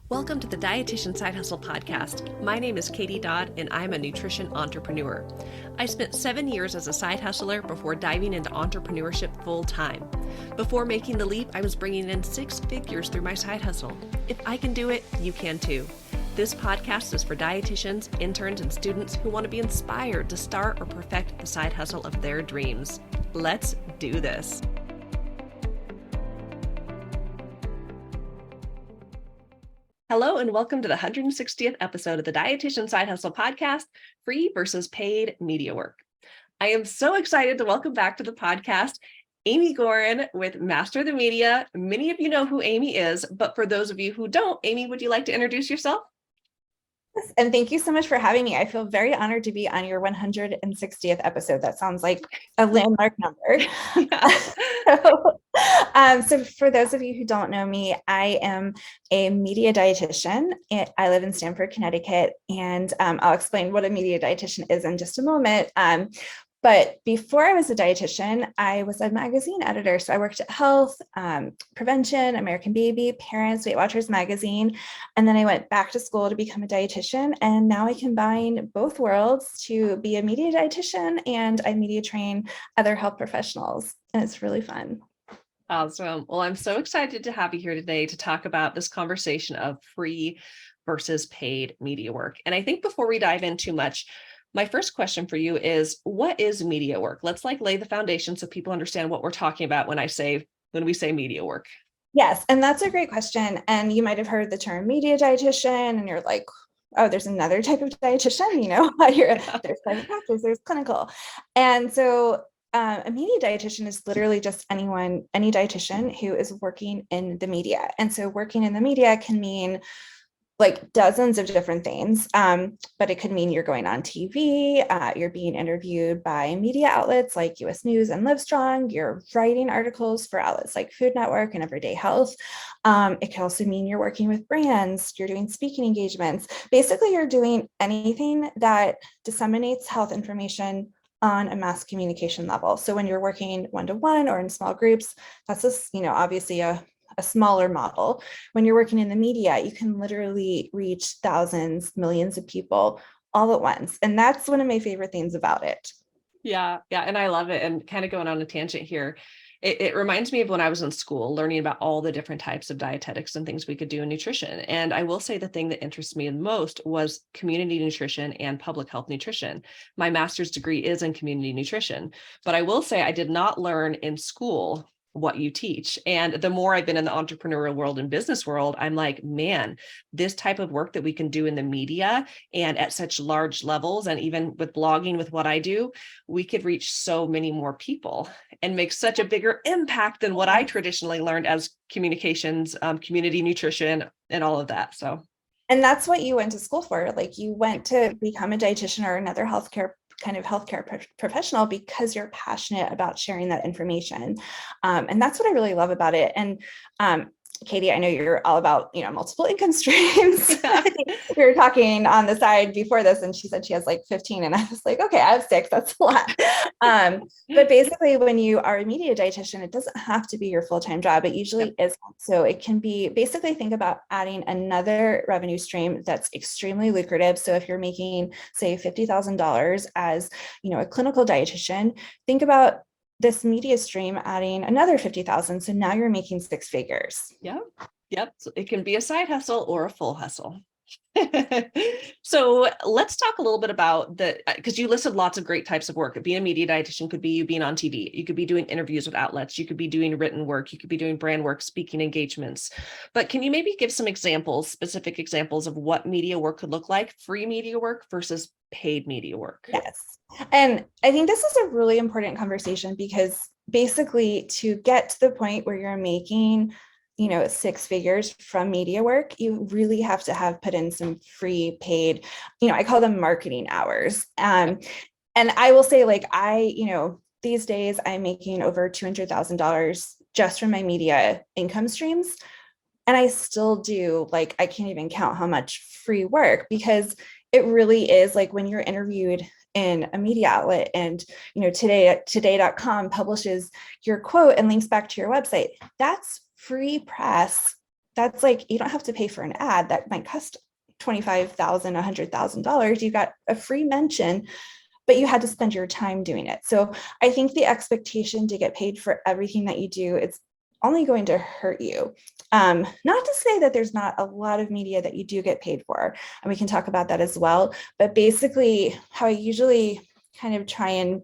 Welcome to the Dietitian Side Hustle podcast. My name is Katie Dodd, and I'm a nutrition entrepreneur. I spent 7 years as a side hustler before diving into entrepreneurship full time. Before making the leap, I was bringing in 6 figures through my side hustle. If I can do it, you can too. This podcast is for dietitians, interns, and students who want to be inspired to start or perfect the side hustle of their dreams. Let's do this. Hello and welcome to the 160th episode of the Dietitian Side Hustle podcast, Free versus Paid Media Work. I am so excited to welcome back to the podcast Amy Gorin with Master the Media. Many of you know who Amy is, but for those of you who don't, Amy, would you like to introduce yourself? Yes, and thank you so much for having me. I feel very honored to be on your 160th episode. That sounds like a landmark number. So for those of you who don't know me, I am a media dietitian. I live in Stamford, Connecticut, and I'll explain what a media dietitian is in just a moment. But before I was a dietitian, I was a magazine editor. So I worked at Health, Prevention, American Baby, Parents, Weight Watchers magazine. And then I went back to school to become a dietitian. And now I combine both worlds to be a media dietitian, and I media train other health professionals. And it's really fun. Awesome. Well, I'm so excited to have you here today to talk about this conversation of free versus paid media work. And I think before we dive in too much, my first question for you is, what is media work? Let's lay the foundation so people understand what we're talking about when we say media work. Yes, and that's a great question. And you might have heard the term media dietitian, and you're like, oh, there's another type of dietitian, there's private practice, there's clinical. And so a media dietitian is literally just any dietitian who is working in the media. And so working in the media can mean like dozens of different things, but it could mean you're going on TV, you're being interviewed by media outlets like US News and Livestrong, you're writing articles for outlets like Food Network and Everyday Health. It can also mean you're working with brands, you're doing speaking engagements. Basically, you're doing anything that disseminates health information on a mass communication level. So when you're working one-to-one or in small groups, that's obviously a smaller model. When you're working in the media, you can literally reach thousands, millions of people all at once. And that's one of my favorite things about it. Yeah. And I love it. And kind of going on a tangent here, it reminds me of when I was in school, learning about all the different types of dietetics and things we could do in nutrition. And I will say the thing that interests me the most was community nutrition and public health nutrition. My master's degree is in community nutrition, but I will say I did not learn in school what you teach. And the more I've been in the entrepreneurial world and business world, I'm like, man, this type of work that we can do in the media and at such large levels, and even with blogging, with what I do, we could reach so many more people and make such a bigger impact than what I traditionally learned as communications, community nutrition, and all of that. And that's what you went to school for. Like, you went to become a dietitian or another healthcare professional because you're passionate about sharing that information. And that's what I really love about it. And Katie, I know you're all about, multiple income streams. We were talking on the side before this, and she said she has like 15, and I was like, okay, I have 6. That's a lot. But basically, when you are a media dietitian, it doesn't have to be your full-time job. It usually is. So it can be, basically think about adding another revenue stream that's extremely lucrative. So if you're making, say, $50,000 as, a clinical dietitian, think about this media stream adding another 50,000. So now you're making 6 figures. Yep. So it can be a side hustle or a full hustle. So let's talk a little bit about because you listed lots of great types of work. Being a media dietitian could be you being on TV. You could be doing interviews with outlets. You could be doing written work. You could be doing brand work, speaking engagements. But can you maybe give some specific examples of what media work could look like, free media work versus paid media work? Yes. And I think this is a really important conversation, because basically, to get to the point where you're making 6 figures from media work, you really have to have put in some free paid, I call them marketing hours. And I will say, these days I'm making over $200,000 just from my media income streams. And I still do, I can't even count how much free work, because it really is like when you're interviewed in a media outlet and, today.com publishes your quote and links back to your website, that's free press that's like, you don't have to pay for an ad that might cost $25,000, $100,000. You got a free mention, but you had to spend your time doing it. So I think the expectation to get paid for everything that you do, it's only going to hurt you. Not to say that there's not a lot of media that you do get paid for, and we can talk about that as well. But basically, how I usually kind of try and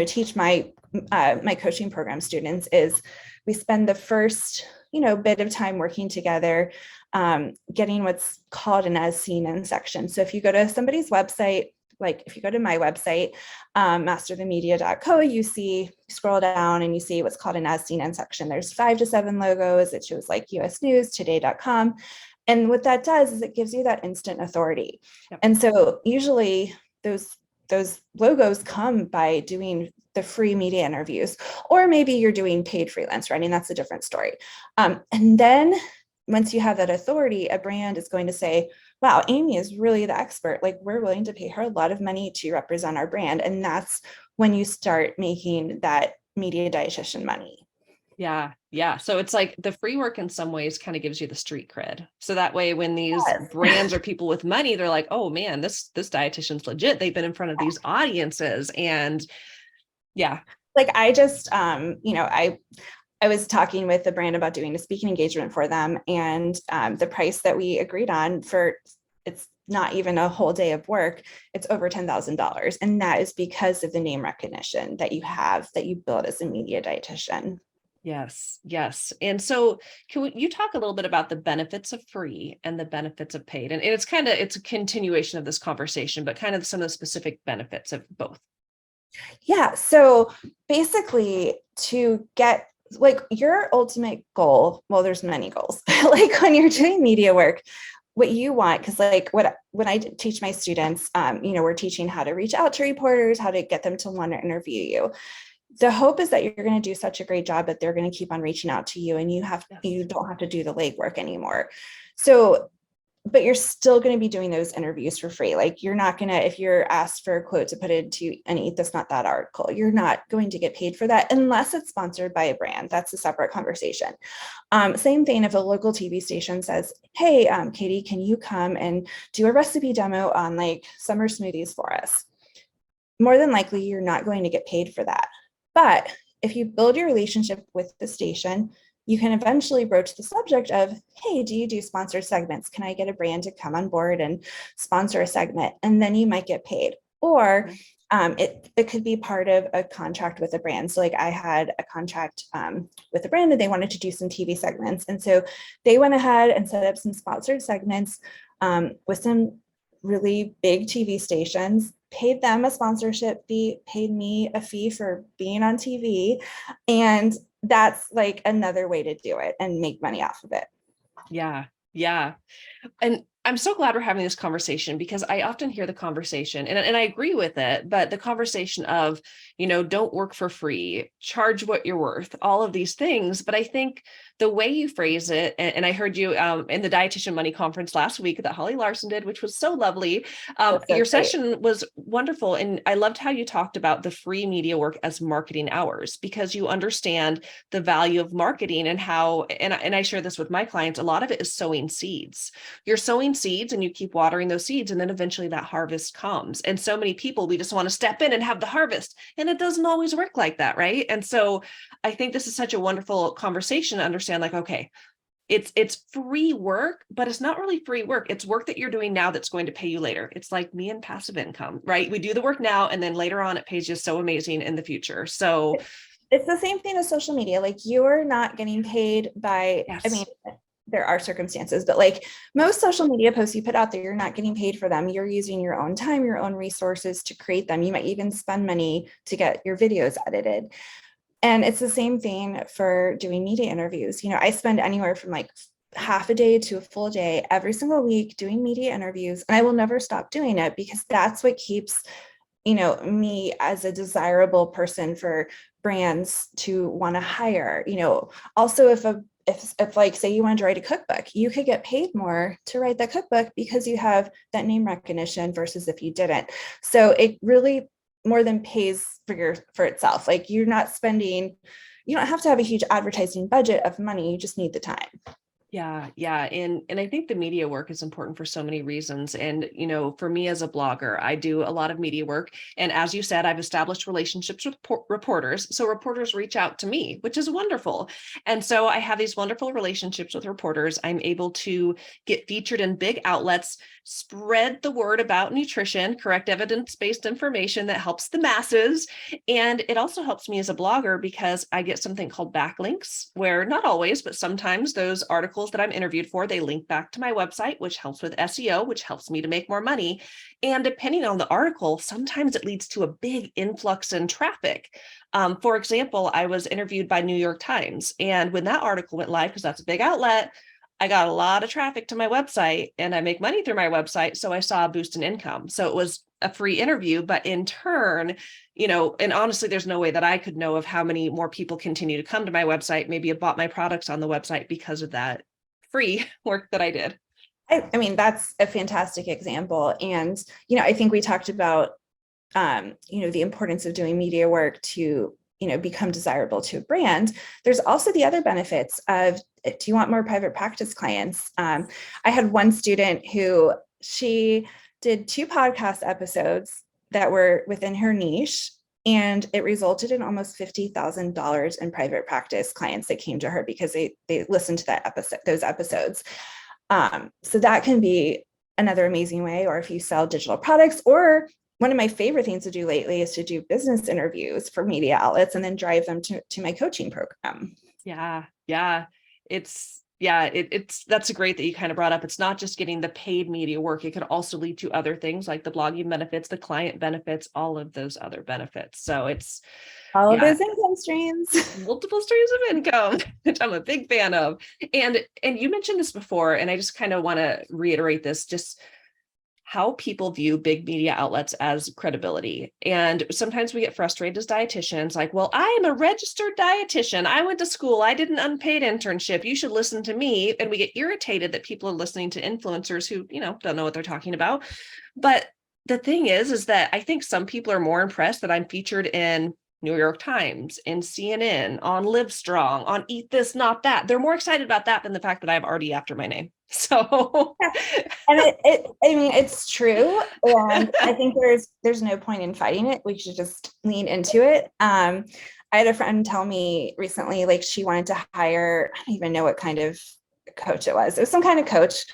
teach my my coaching program students is we spend the first bit of time working together, getting what's called an as seen in section. So if you go to somebody's website, like if you go to my website, masterthemedia.co, you scroll down and you see what's called an as seen in section. There's 5 to 7 logos. It shows like US News, today.com. And what that does is it gives you that instant authority. Yep. And so usually those logos come by doing the free media interviews, or maybe you're doing paid freelance writing. That's a different story. And then once you have that authority, a brand is going to say, wow, Amy is really the expert. Like, we're willing to pay her a lot of money to represent our brand. And that's when you start making that media dietitian money. Yeah. Yeah. So it's like the free work in some ways kind of gives you the street cred. So that way, when these brands or people with money, they're like, oh man, this dietitian's legit. They've been in front of these audiences. And yeah. Like I just, I was talking with the brand about doing a speaking engagement for them. And the price that we agreed on it's not even a whole day of work, it's over $10,000. And that is because of the name recognition that you build as a media dietitian. Yes. Yes. And so can you talk a little bit about the benefits of free and the benefits of paid? And it's a continuation of this conversation, but kind of some of the specific benefits of both. Yeah. So basically, to get like your ultimate goal, well, there's many goals. Like when you're doing media work, what you want, because like when I teach my students, we're teaching how to reach out to reporters, how to get them to want to interview you. The hope is that you're going to do such a great job that they're going to keep on reaching out to you, and you don't have to do the legwork anymore. So, but you're still going to be doing those interviews for free. Like you're not going to, if you're asked for a quote to put into an Eat This Not That article, you're not going to get paid for that unless it's sponsored by a brand. That's a separate conversation. Same thing if a local TV station says, hey, Katie, can you come and do a recipe demo on like summer smoothies for us? More than likely, you're not going to get paid for that. But if you build your relationship with the station, you can eventually broach the subject of, hey, do you do sponsored segments? Can I get a brand to come on board and sponsor a segment? And then you might get paid. Or it could be part of a contract with a brand. So like I had a contract with a brand and they wanted to do some TV segments. And so they went ahead and set up some sponsored segments with some really big TV stations, paid them a sponsorship fee, paid me a fee for being on TV. And that's like another way to do it and make money off of it. Yeah. Yeah. And I'm so glad we're having this conversation, because I often hear the conversation and I agree with it, but the conversation of, don't work for free, charge what you're worth, all of these things. But I think the way you phrase it, and I heard you in the Dietitian Money Conference last week that Holly Larson did, which was so lovely. Your session was wonderful. And I loved how you talked about the free media work as marketing hours, because you understand the value of marketing and how, and I share this with my clients, a lot of it is sowing seeds. You're sowing seeds and you keep watering those seeds, and then eventually that harvest comes. And so many people, we just want to step in and have the harvest, and it doesn't always work like that, right? And so I think this is such a wonderful conversation to understand, like, okay, it's free work, but it's not really free work. It's work that you're doing now that's going to pay you later. It's like me and passive income, right? We do the work now, and then later on it pays you so amazing in the future. So it's the same thing as social media. Like you're not getting paid by, yes. I mean, there are circumstances, but like most social media posts you put out there, you're not getting paid for them. You're using your own time, your own resources to create them. You might even spend money to get your videos edited. And it's the same thing for doing media interviews. I spend anywhere from like half a day to a full day every single week doing media interviews, and I will never stop doing it, because that's what keeps, me as a desirable person for brands to want to hire. Also if like, say you wanted to write a cookbook, you could get paid more to write that cookbook because you have that name recognition versus if you didn't. So it really more than pays for itself. Like you don't have to have a huge advertising budget of money. You just need the time. Yeah, yeah. And I think the media work is important for so many reasons. And, for me as a blogger, I do a lot of media work. And as you said, I've established relationships with reporters. So reporters reach out to me, which is wonderful. And so I have these wonderful relationships with reporters. I'm able to get featured in big outlets, spread the word about nutrition, correct evidence-based information that helps the masses. And it also helps me as a blogger because I get something called backlinks, where not always, but sometimes those articles that I'm interviewed for, they link back to my website, which helps with SEO, which helps me to make more money. And depending on the article, sometimes it leads to a big influx in traffic. For example, I was interviewed by New York Times, and when that article went live, because that's a big outlet, I got a lot of traffic to my website and I make money through my website. So I saw a boost in income. So it was a free interview, but in turn, and honestly, there's no way that I could know of how many more people continue to come to my website, maybe have bought my products on the website because of that free work that I did. I mean, that's a fantastic example. And, I think we talked about, the importance of doing media work to, become desirable to a brand. There's also the other benefits of, do you want more private practice clients? I had one student who she did 2 podcast episodes that were within her niche, and it resulted in almost $50,000 in private practice clients that came to her because they listened to those episodes. So that can be another amazing way. Or if you sell digital products, or one of my favorite things to do lately is to do business interviews for media outlets and then drive them to my coaching program. Yeah. Yeah. It's that's great that you kind of brought up. It's not just getting the paid media work. It could also lead to other things like the blogging benefits, the client benefits, all of those other benefits. So it's, All of yeah, those income streams. multiple streams of income, which I'm a big fan of. And you mentioned this before, and I just kind of want to reiterate this, just how people view big media outlets as credibility. And sometimes we get frustrated as dietitians, like, well, I am a registered dietitian. I went to school. I did an unpaid internship. You should listen to me. And we get irritated that people are listening to influencers who, don't know what they're talking about. But the thing is that I think some people are more impressed that I'm featured in New York Times, in CNN, on Livestrong, on Eat This, Not That. They're more excited about that than the fact that I have RD after my name. So And I mean, it's true. And I think there's no point in fighting it. We should just lean into it. I had a friend tell me recently, like she wanted to hire, I don't even know what kind of coach it was. It was some kind of coach.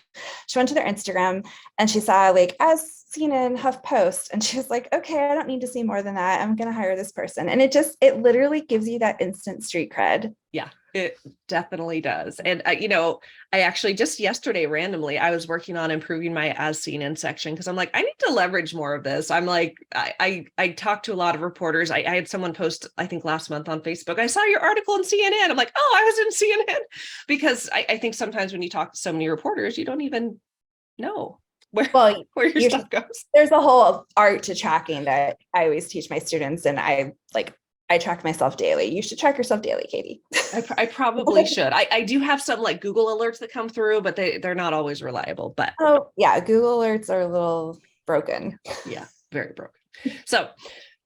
She went to their Instagram and she saw like, as seen in HuffPost, and she was like, okay, I don't need to see more than that. I'm going to hire this person. And it literally gives you that instant street cred. Yeah, it definitely does. And, I actually just yesterday, randomly, I was working on improving my as seen in section because I'm like, I need to leverage more of this. I'm like, I talked to a lot of reporters. I had someone post, I think last month on Facebook, I saw your article in CNN. I'm like, oh, I was in CNN, because I think sometimes when you talk to so many reporters, you don't even know where, Well, where your stuff goes. there's a whole art to tracking that I always teach my students, and I track myself daily. You should track yourself daily, Katie. I probably should. I do have some like Google alerts that come through, but they're not always reliable. But oh yeah, Google alerts are a little broken. Yeah, very broken. So,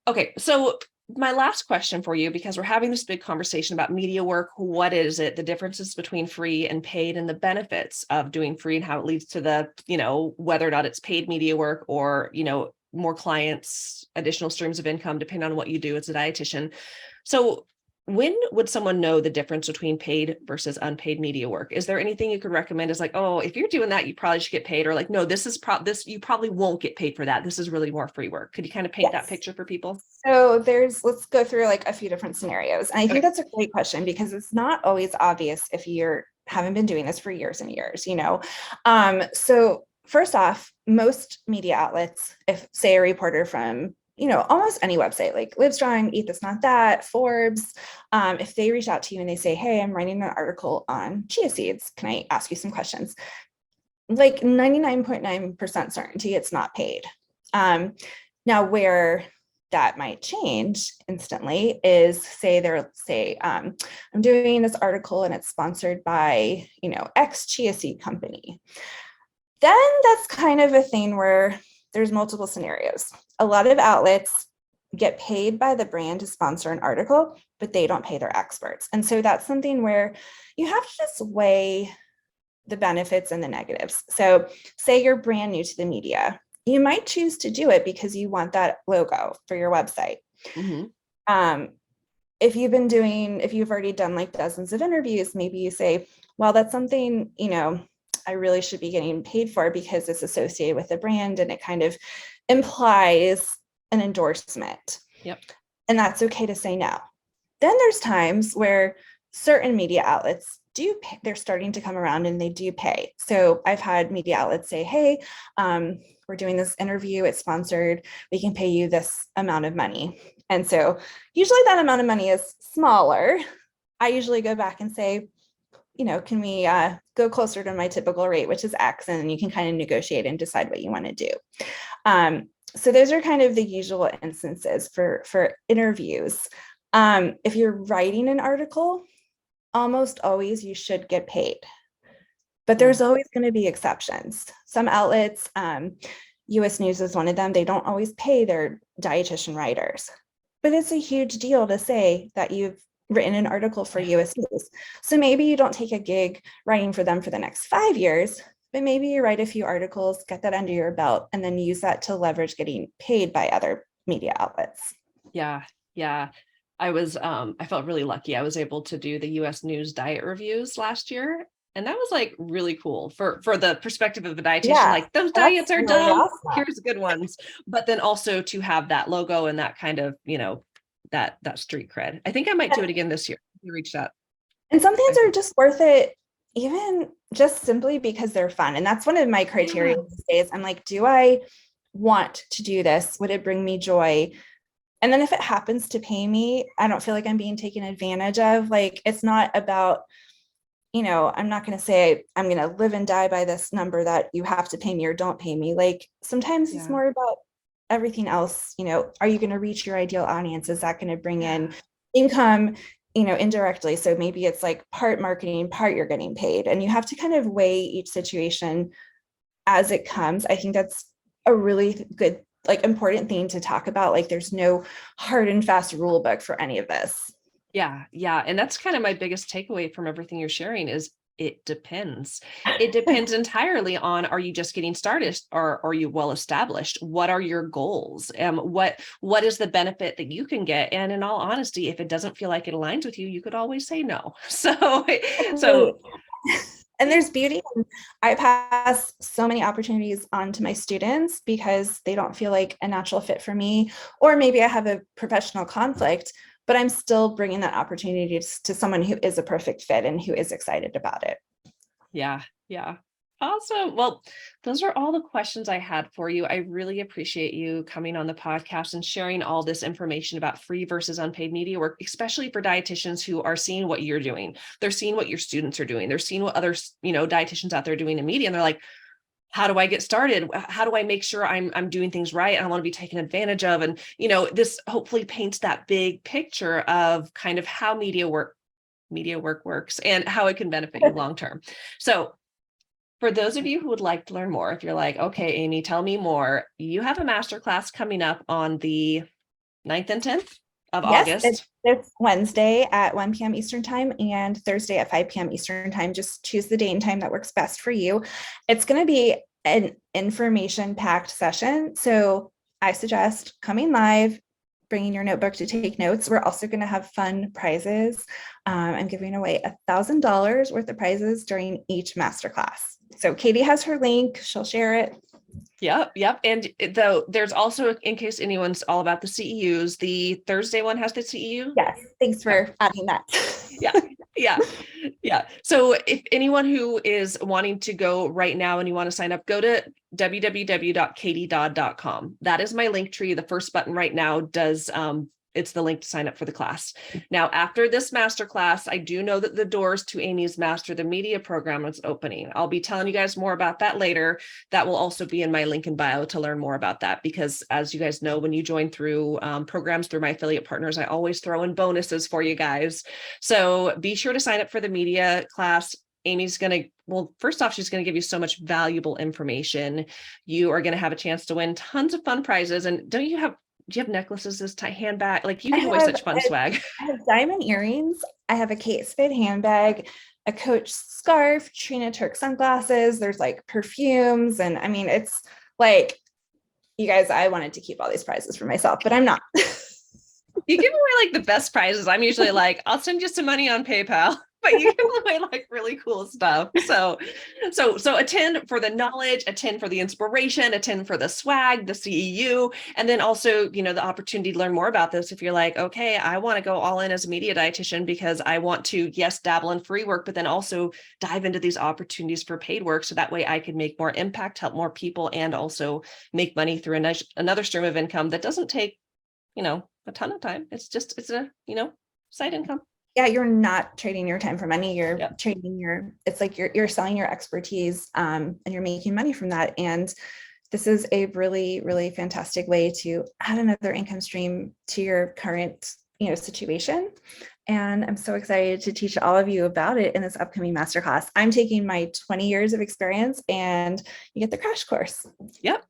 okay. So my last question for you, because we're having this big conversation about media work, what is it, the differences between free and paid, and the benefits of doing free, and how it leads to the, whether or not it's paid media work or, more clients, additional streams of income, depending on what you do as a dietitian. So when would someone know the difference between paid versus unpaid media work? Is there anything you could recommend as like, oh, if you're doing that, you probably should get paid, or like, no, this is you probably won't get paid for that. This is really more free work. Could you kind of paint that picture for people? So let's go through like a few different scenarios. And I think Okay. that's a great question because it's not always obvious if you're haven't been doing this for years and years, So first off, most media outlets, if say a reporter from almost any website like Livestrong, Eat This Not That, Forbes, if they reach out to you and they say, hey, I'm writing an article on chia seeds, can I ask you some questions? Like 99.9% certainty it's not paid. Now where that might change instantly is I'm doing this article and it's sponsored by X chia seed company. Then that's kind of a thing where there's multiple scenarios. A lot of outlets get paid by the brand to sponsor an article, but they don't pay their experts. And so that's something where you have to just weigh the benefits and the negatives. So say you're brand new to the media, you might choose to do it because you want that logo for your website. Mhm. If you've already done like dozens of interviews, maybe you say, well, that's something, I really should be getting paid for because it's associated with the brand and it kind of implies an endorsement. Yep. And that's okay to say no. Then there's times where certain media outlets do pay, they're starting to come around and they do pay. So I've had media outlets say, hey, we're doing this interview, it's sponsored, we can pay you this amount of money. And so usually that amount of money is smaller. I usually go back and say, can we go closer to my typical rate, which is X, and you can kind of negotiate and decide what you want to do. So those are kind of the usual instances for interviews. If you're writing an article, almost always you should get paid, but there's always going to be exceptions. Some outlets, US News is one of them, they don't always pay their dietitian writers, but it's a huge deal to say that you've written an article for US News. So maybe you don't take a gig writing for them for the next 5 years, but maybe you write a few articles, get that under your belt, and then use that to leverage getting paid by other media outlets. Yeah. Yeah. I felt really lucky. I was able to do the US News diet reviews last year. And that was like really cool for the perspective of a dietitian, Yeah, like those that's diets are really dumb. awesome. Here's good ones. But then also to have that logo and that kind of, that street cred. I think I might do it again this year. You reached out. And some things are just worth it, even just simply because they're fun. And that's one of my criteria these days. I'm like, do I want to do this? Would it bring me joy? And then if it happens to pay me, I don't feel like I'm being taken advantage of. Like, it's not about, I'm not going to say I'm going to live and die by this number that you have to pay me or don't pay me. Like, sometimes it's more about everything else. Are you going to reach your ideal audience? Is that going to bring in income, indirectly? So maybe it's like part marketing, part you're getting paid, and you have to kind of weigh each situation as it comes. I think that's a really good, like, important thing to talk about. Like, there's no hard and fast rule book for any of this. Yeah. Yeah. And that's kind of my biggest takeaway from everything you're sharing is it depends. It depends entirely on, are you just getting started or are you well established? What are your goals? What is the benefit that you can get? And in all honesty, if it doesn't feel like it aligns with you, you could always say no. So and there's beauty. I pass so many opportunities on to my students because they don't feel like a natural fit for me, or maybe I have a professional conflict, but I'm still bringing that opportunity to someone who is a perfect fit and who is excited about it. Yeah. Yeah. Awesome. Well, those are all the questions I had for you. I really appreciate you coming on the podcast and sharing all this information about free versus unpaid media work, especially for dietitians who are seeing what you're doing. They're seeing what your students are doing. They're seeing what other, dietitians out there doing in media. And they're like, how do I get started? How do I make sure I'm doing things right? I don't want to be taken advantage of. And, this hopefully paints that big picture of kind of how media work works and how it can benefit you long term. So for those of you who would like to learn more, if you're like, okay, Amy, tell me more, you have a masterclass coming up on the 9th and 10th of August. It's Wednesday at 1 p.m. Eastern time and Thursday at 5 p.m. Eastern time. Just choose the day and time that works best for you. It's going to be an information-packed session. So I suggest coming live, bringing your notebook to take notes. We're also going to have fun prizes. I'm giving away $1,000 worth of prizes during each masterclass. So Katie has her link. She'll share it. Yep. And though there's also, in case anyone's all about the CEUs, the Thursday one has the CEU. Yes. Thanks for adding that. Yeah. So if anyone who is wanting to go right now and you want to sign up, go to www.katiedodd.com. That is my link tree. The first button right now does, it's the link to sign up for the class. Now, after this masterclass, I do know that the doors to Amy's Master the Media program is opening. I'll be telling you guys more about that later. That will also be in my link in bio to learn more about that, because as you guys know, when you join through programs through my affiliate partners, I always throw in bonuses for you guys. So be sure to sign up for the media class. Amy's going to, well, first off, she's going to give you so much valuable information. You are going to have a chance to win tons of fun prizes. And do you have necklaces, this handbag? Like, you give away such fun swag. I have diamond earrings. I have a Kate Spade handbag. a Coach scarf, Trina Turk sunglasses. There's like perfumes. And I mean, it's like, you guys, I wanted to keep all these prizes for myself, but I'm not. You give away like the best prizes. I'm usually like, I'll send you some money on PayPal, but you give away like really cool stuff. So a 10 for the knowledge, a 10 for the inspiration, a 10 for the swag, the CEU, and then also, the opportunity to learn more about this. If you're like, okay, I want to go all in as a media dietitian because I want to, yes, dabble in free work, but then also dive into these opportunities for paid work. So that way I can make more impact, help more people, and also make money through another stream of income that doesn't take a ton of time. It's a, side income. Yeah, you're not trading your time for money. You're Yep. trading it's like you're selling your expertise, and you're making money from that. And this is a really, really fantastic way to add another income stream to your current, situation. And I'm so excited to teach all of you about it in this upcoming masterclass. I'm taking my 20 years of experience, and you get the crash course. Yep.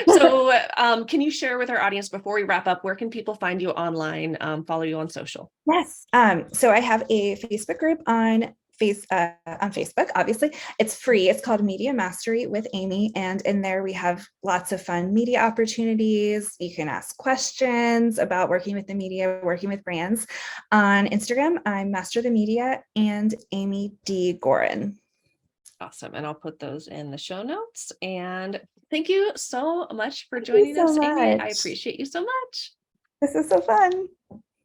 So can you share with our audience before we wrap up, where can people find you online, follow you on social? Yes. So I have a Facebook group on Facebook. Obviously, it's free. It's called Media Mastery with Amy, and in there we have lots of fun media opportunities. You can ask questions about working with the media, working with brands. On Instagram, I'm Master the Media and Amy D. Gorin. Awesome. And I'll put those in the show notes. And thank you so much for Thank you joining so us, Amy. I much. appreciate you so much. This is so fun.